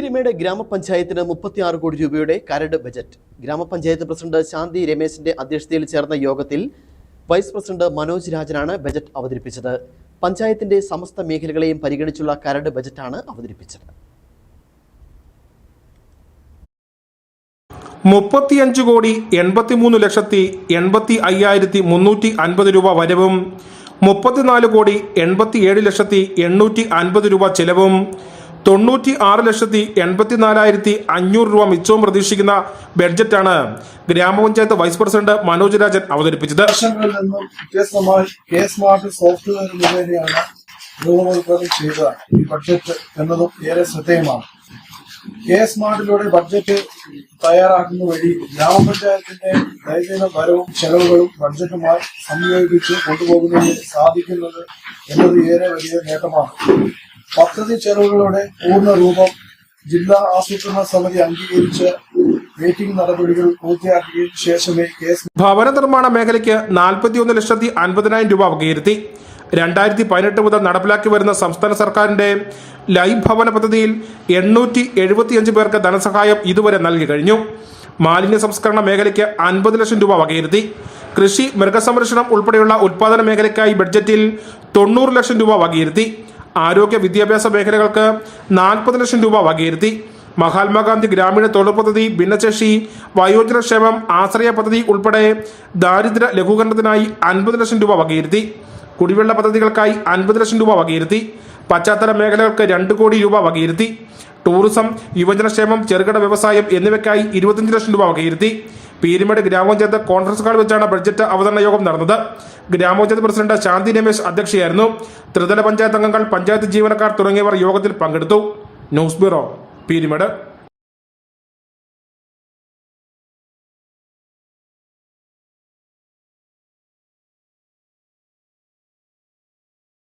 പീരിമേട് ഗ്രാമപഞ്ചായത്തിന് 36 കോടി രൂപയുടെ കരട് ബജറ്റ്. ഗ്രാമപഞ്ചായത്ത് പ്രസിഡന്റ് ശാന്തി രമേശിന്റെ അധ്യക്ഷതയിൽ ചേർന്ന യോഗത്തിൽ വൈസ് പ്രസിഡന്റ് മനോജ് രാജനാണ് ബജറ്റ് അവതരിപ്പിച്ചത്. പഞ്ചായത്തിന്റെ സമസ്ത മേഖലകളെയും പരിഗണിച്ചുള്ള കരട് ബജറ്റാണ് അവതരിപ്പിച്ചത്. 35,83,85,350 രൂപ വരവും 34,87,850 രൂപ ചെലവും 96,84,500 രൂപ മിച്ചവും പ്രതീക്ഷിക്കുന്ന ബഡ്ജറ്റാണ് ഗ്രാമപഞ്ചായത്ത് വൈസ് പ്രസിഡന്റ് മനോജ് രാജൻ അവതരിപ്പിച്ചത്. സോഫ്റ്റ്വെയർ മുഖേനയാണ് രൂപകൽപ്പന ചെയ്ത ഈ ബഡ്ജറ്റ് എന്നതും ഏറെ ശ്രദ്ധേയമാണ്. സ്മാർട്ടിലൂടെ ബഡ്ജറ്റ് തയ്യാറാക്കുന്ന വഴി ഗ്രാമപഞ്ചായത്തിന്റെ ദൈനംദിന വരവും ചെലവുകളും ബഡ്ജറ്റുമായി സംയോജിപ്പിച്ച് കൊണ്ടുപോകുന്നതിന് സാധിക്കുന്നത് എന്നത് ഏറെ വലിയ നേട്ടമാണ്. പദ്ധതി ചെലവുകളുടെ പൂർണ്ണ രൂപം ജില്ലാ ആസൂത്രണ സമിതി അംഗീകരിച്ച് മീറ്റിംഗ് നടപടികൾ പൂർത്തിയാക്കിയതിനു ശേഷമേ ഭവന നിർമ്മാണ മേഖലയ്ക്ക് 41,50,000 രൂപ വകയിരുത്തി. 2018 മുതൽ നടപ്പിലാക്കി വരുന്ന സംസ്ഥാന സർക്കാരിന്റെ ലൈഫ് ഭവന പദ്ധതിയിൽ 875 പേർക്ക് ധനസഹായം ഇതുവരെ നൽകി കഴിഞ്ഞു. മാലിന്യ സംസ്കരണ മേഖലയ്ക്ക് 50 ലക്ഷം രൂപ വകയിരുത്തി. കൃഷി, മൃഗസംരക്ഷണം ഉൾപ്പെടെയുള്ള ഉത്പാദന മേഖലയ്ക്കായി ബഡ്ജറ്റിൽ 90 ലക്ഷം രൂപ വകയിരുത്തി. ആരോഗ്യ വിദ്യാഭ്യാസ മേഖലകൾക്ക് 40 ലക്ഷം രൂപ വകയിരുത്തി. മഹാത്മാഗാന്ധി ഗ്രാമീണ തൊഴിൽ പദ്ധതി, ഭിന്നശേഷി, വയോജനക്ഷേമം, ആശ്രയ പദ്ധതി ഉൾപ്പെടെ ദാരിദ്ര്യ ലഘൂകരണത്തിനായി 50 ലക്ഷം രൂപ വകയിരുത്തി. കുടിവെള്ള പദ്ധതികൾക്കായി 50 ലക്ഷം രൂപ വകയിരുത്തി. പശ്ചാത്തല മേഖലകൾക്ക് 2 കോടി രൂപ വകയിരുത്തി. ടൂറിസം, യുവജനക്ഷേമം, ചെറുകിട വ്യവസായം എന്നിവയ്ക്കായി 25 ലക്ഷം രൂപ വകയിരുത്തി. പീരിമേട് ഗ്രാമപഞ്ചായത്ത് കോൺഫറൻസ് ഹാളിൽ വെച്ചാണ് ബഡ്ജറ്റ് അവതരണ യോഗം നടന്നത്. ഗ്രാമപഞ്ചായത്ത് പ്രസിഡന്റ് ശാന്തി രമേശ് അധ്യക്ഷയായിരുന്നു. ത്രിതല പഞ്ചായത്ത് അംഗങ്ങൾ, പഞ്ചായത്ത് ജീവനക്കാർ തുടങ്ങിയവർ യോഗത്തിൽ പങ്കെടുത്തു. News bureau, Peermade.